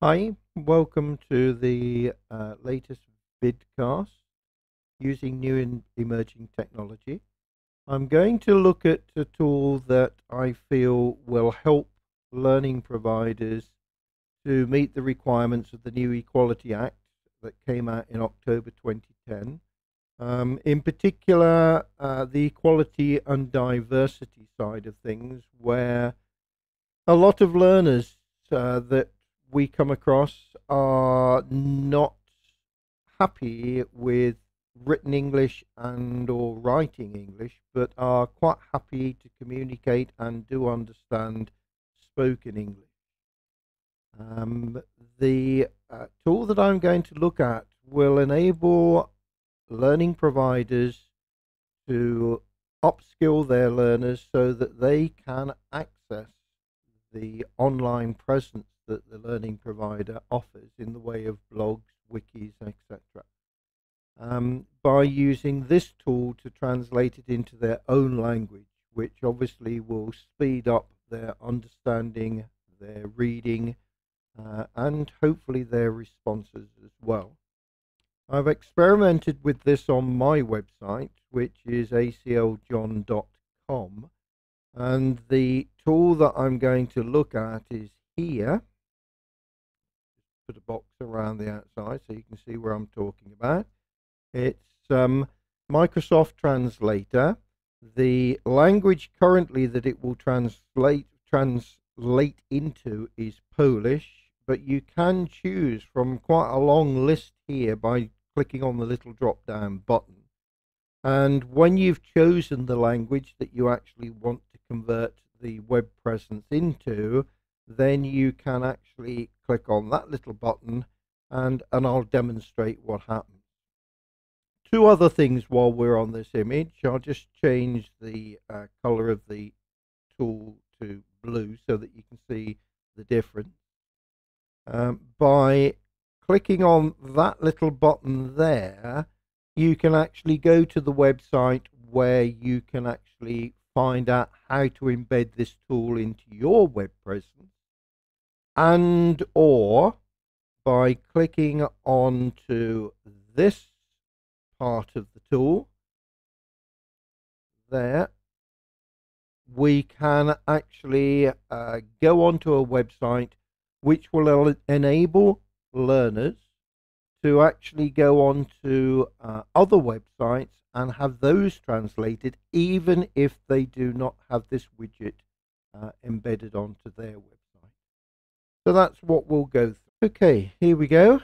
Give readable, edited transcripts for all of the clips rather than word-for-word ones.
Hi, welcome to the latest vidcast using new and emerging technology. I'm going to look at a tool that I feel will help learning providers to meet the requirements of the new Equality Act that came out in October 2010. In particular, the equality and diversity side of things, where a lot of learners that we come across are not happy with written English and or writing English, but are quite happy to communicate and do understand spoken English. The tool that I'm going to look at will enable learning providers to upskill their learners so that they can access the online presence that the learning provider offers in the way of blogs, wikis, etc. By using this tool to translate it into their own language, which obviously will speed up their understanding, their reading, and hopefully their responses as well. I've experimented with this on my website, which is aclJohn.com, and the tool that I'm going to look at is here. Put a box around the outside so you can see where I'm talking about. It's Microsoft Translator. The language currently that it will translate into is Polish, but you can choose from quite a long list here by clicking on the little drop down button. And when you've chosen the language that you actually want to convert the web presence into, then you can actually click on that little button and I'll demonstrate what happens. Two other things while we're on this image. I'll just change the color of the tool to blue so that you can see the difference. By clicking on that little button there, you can actually go to the website where you can actually find out how to embed this tool into your web presence, and or by clicking on to this part of the tool there, we can actually go onto a website which will enable learners to actually go on to other websites and have those translated, even if they do not have this widget embedded onto their website. So that's what we'll go through. Okay, here we go.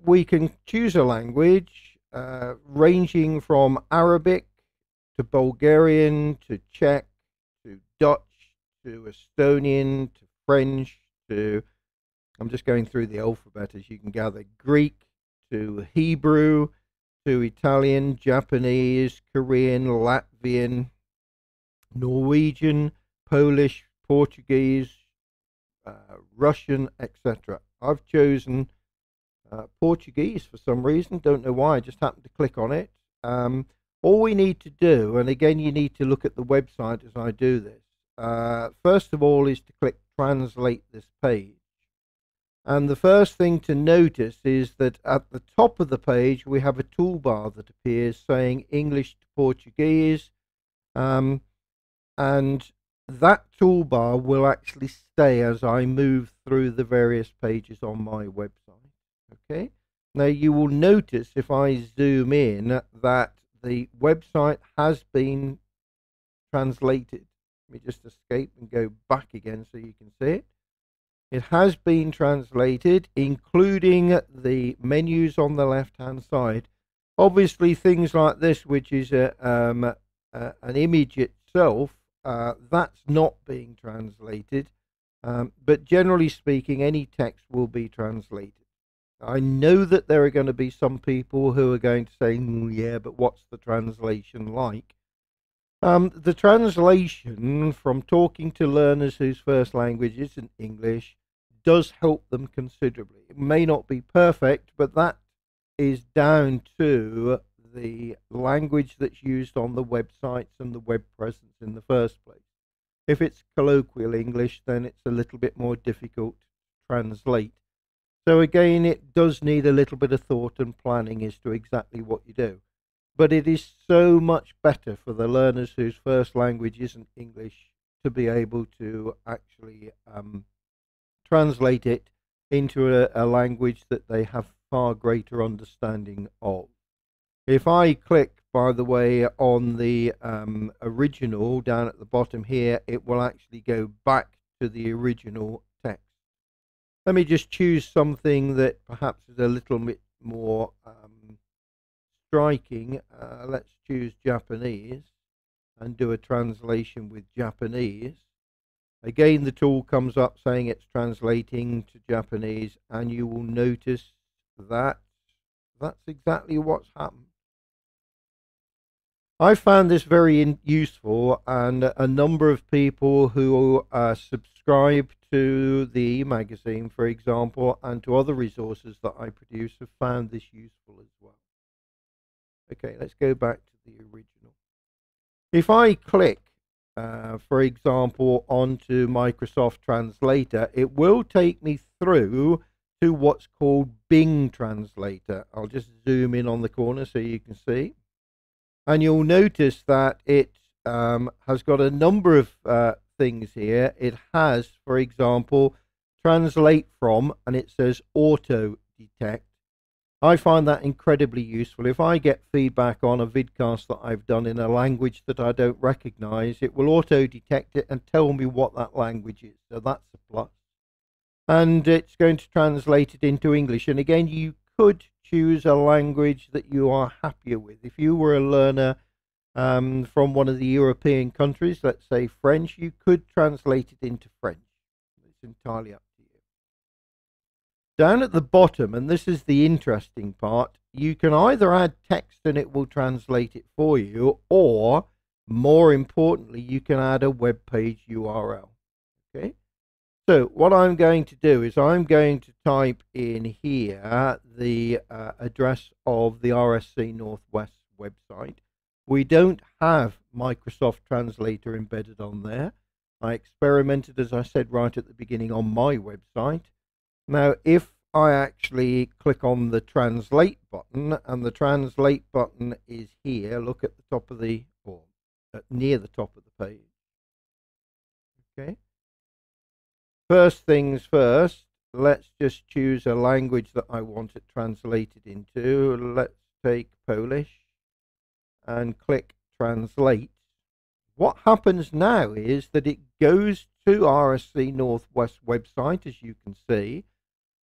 We can choose a language ranging from Arabic to Bulgarian to Czech to Dutch to Estonian to French to, I'm just going through the alphabet as you can gather, Greek to Hebrew to Italian, Japanese, Korean, Latvian, Norwegian, Polish, Portuguese, Russian, etc. I've chosen Portuguese for some reason, don't know why, I just happened to click on it. All we need to do, and again you need to look at the website as I do this, first of all is to click translate this page. And the first thing to notice is that at the top of the page we have a toolbar that appears saying English to Portuguese, and that toolbar will actually stay as I move through the various pages on my website. Okay. Now you will notice if I zoom in that the website has been translated. Let me just escape and go back again so you can see it. It has been translated, including the menus on the left-hand side. Obviously, things like this, which is an image itself, that's not being translated. But generally speaking, any text will be translated. I know that there are going to be some people who are going to say, yeah, but what's the translation like? The translation, from talking to learners whose first language isn't English, does help them considerably. It may not be perfect, but that is down to the language that's used on the websites and the web presence in the first place. If it's colloquial English, then it's a little bit more difficult to translate. So again, it does need a little bit of thought and planning as to exactly what you do. But it is so much better for the learners whose first language isn't English to be able to actually translate it into a language that they have far greater understanding of. If I click, by the way, on the original down at the bottom here, it will actually go back to the original text. Let me just choose something that perhaps is a little bit more striking. Let's choose Japanese and do a translation with Japanese. Again, the tool comes up saying it's translating to Japanese, and you will notice that that's exactly what's happened. I found this very useful, and a number of people who subscribe to the magazine, for example, and to other resources that I produce have found this useful as well. Okay, let's go back to the original. If I click, for example, onto Microsoft Translator, it will take me through to what's called Bing Translator. I'll just zoom in on the corner so you can see. And you'll notice that it has got a number of things here. It has, for example, translate from, and it says auto detect. I find that incredibly useful. If I get feedback on a vidcast that I've done in a language that I don't recognize, it will auto detect it and tell me what that language is. So that's a plus. And it's going to translate it into English. And again, you could choose a language that you are happier with. If you were a learner from one of the European countries, let's say French, you could translate it into French. It's entirely up to you. Down at the bottom, and this is the interesting part, you can either add text and it will translate it for you, or more importantly, you can add a web page URL. Okay. So what I'm going to do is I'm going to type in here the address of the RSC Northwest website. We don't have Microsoft Translator embedded on there. I experimented, as I said right at the beginning, on my website. Now, if I actually click on the Translate button, and the Translate button is here, look at the top of the, or near the top of the page. Okay. First things first, let's just choose a language that I want it translated into. Let's take Polish and click Translate. What happens now is that it goes to RSC Northwest website, as you can see,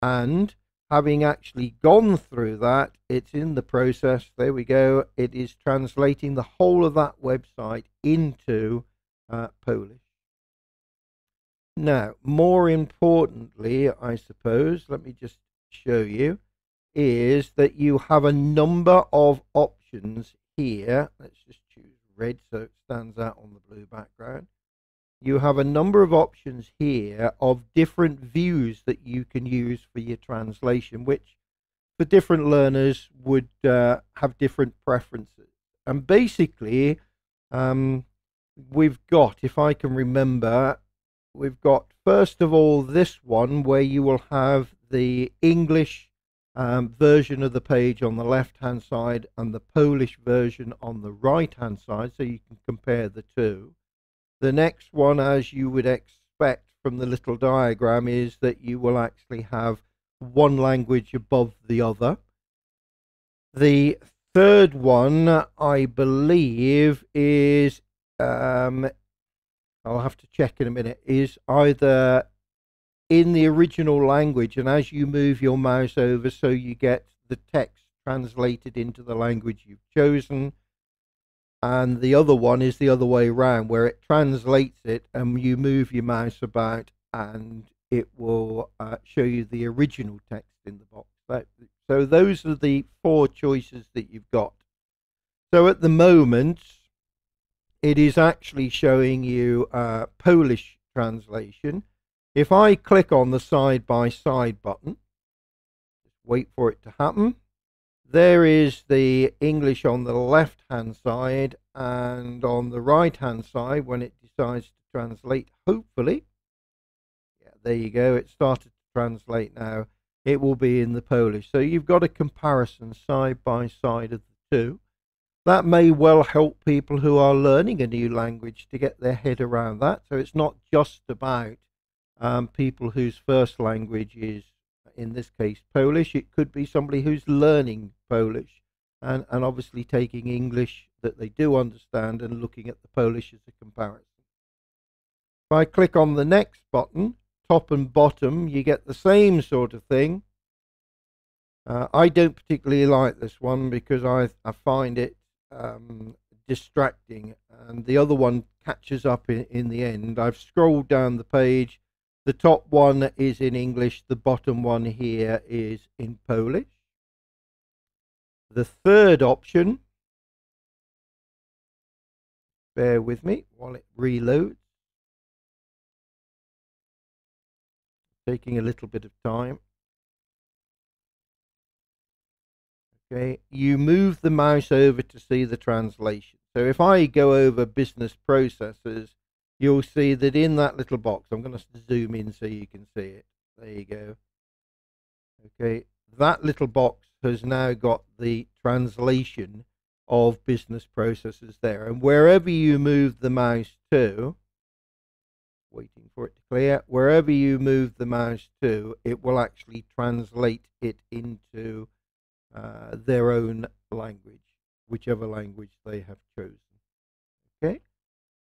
and having actually gone through that, it's in the process. There we go. It is translating the whole of that website into Polish. Now, more importantly, I suppose, let me just show you, is that you have a number of options here. Let's just choose red so it stands out on the blue background. You have a number of options here of different views that you can use for your translation, which for different learners would have different preferences. And basically, we've got, if I can remember, we've got first of all this one where you will have the English version of the page on the left hand side and the Polish version on the right hand side, so you can compare the two. The next one, as you would expect from the little diagram, is that you will actually have one language above the other. The third one, I believe, is I'll have to check in a minute, is either in the original language, and as you move your mouse over, so you get the text translated into the language you've chosen. And the other one is the other way around, where it translates it and you move your mouse about and it will show you the original text in the box. So those are the four choices that you've got. So at the moment, it is actually showing you Polish translation. If I click on the side-by-side button, just wait for it to happen. There is the English on the left-hand side, and on the right-hand side, when it decides to translate, hopefully, yeah, there you go, it started to translate now. it will be in the Polish. So you've got a comparison side by side of the two. That may well help people who are learning a new language to get their head around that. So it's not just about people whose first language is, in this case, Polish. It could be somebody who's learning Polish and obviously taking English that they do understand and looking at the Polish as a comparison. If I click on the next button, top and bottom, you get the same sort of thing. I don't particularly like this one because I find it distracting, and the other one catches up in the end. I've scrolled down the page. The top one is in English, the bottom one here is in Polish. The third option, bear with me while it reloads, taking a little bit of time. Okay, you move the mouse over to see the translation. So if I go over business processes, you'll see that in that little box, I'm going to zoom in so you can see it. There you go. Okay, that little box has now got the translation of business processes there. And wherever you move the mouse to, waiting for it to clear, wherever you move the mouse to, it will actually translate it into their own language, whichever language they have chosen. Okay,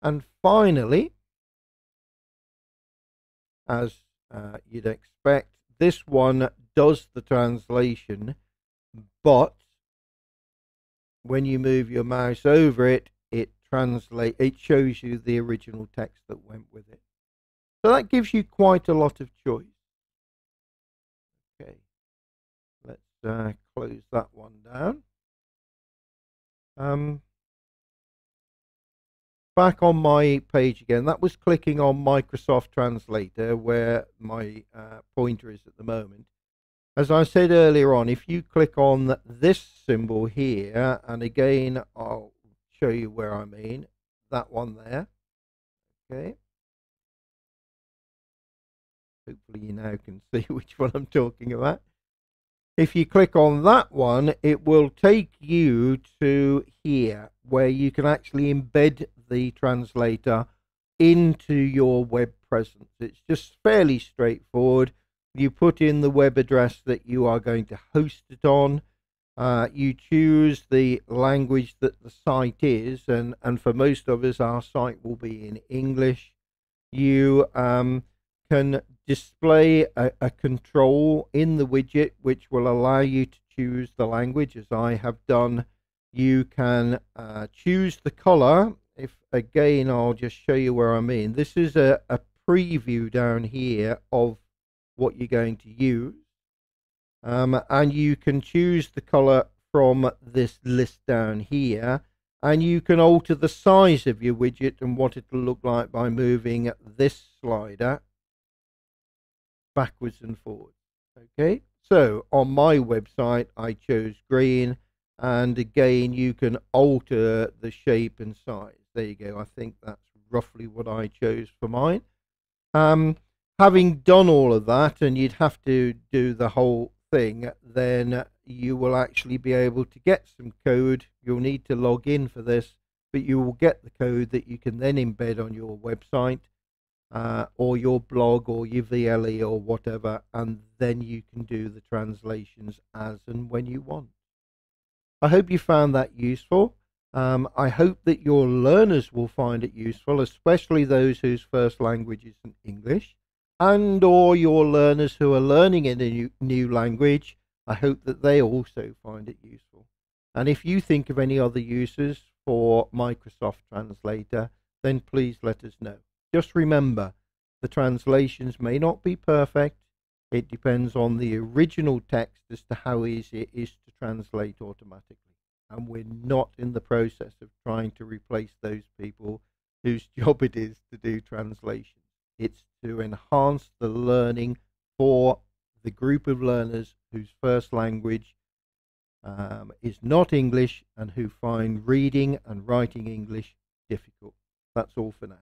and finally, as you'd expect, this one does the translation, but when you move your mouse over it, it shows you the original text that went with it. So that gives you quite a lot of choice. Okay, let's close that one down. Back on my page again, that was clicking on Microsoft Translator where my pointer is at the moment. As I said earlier on, if you click on this symbol here, and again I'll show you where I mean, that one there, okay, hopefully you now can see which one I'm talking about. If you click on that one, it will take you to here where you can actually embed the translator into your web presence. It's just fairly straightforward. You put in the web address that you are going to host it on. You choose the language that the site is, and for most of us, our site will be in English. You can display a control in the widget which will allow you to choose the language, as I have done. You can choose the color. If again, I'll just show you where I mean. This is a preview down here of what you're going to use, and you can choose the color from this list down here, and you can alter the size of your widget and what it will look like by moving this slider backwards and forwards. Okay, so on my website I chose green, and again you can alter the shape and size. There you go. I think that's roughly what I chose for mine. Having done all of that, and you'd have to do the whole thing, then you will actually be able to get some code. You'll need to log in for this, but you will get the code that you can then embed on your website or your blog or your VLE or whatever, and then you can do the translations as and when you want. I hope you found that useful. I hope that your learners will find it useful, especially those whose first language isn't English, and or your learners who are learning in a new language. I hope that they also find it useful. And if you think of any other uses for Microsoft Translator, then please let us know. Just remember, the translations may not be perfect. It depends on the original text as to how easy it is to translate automatically. And we're not in the process of trying to replace those people whose job it is to do translation. It's to enhance the learning for the group of learners whose first language is not English and who find reading and writing English difficult. That's all for now.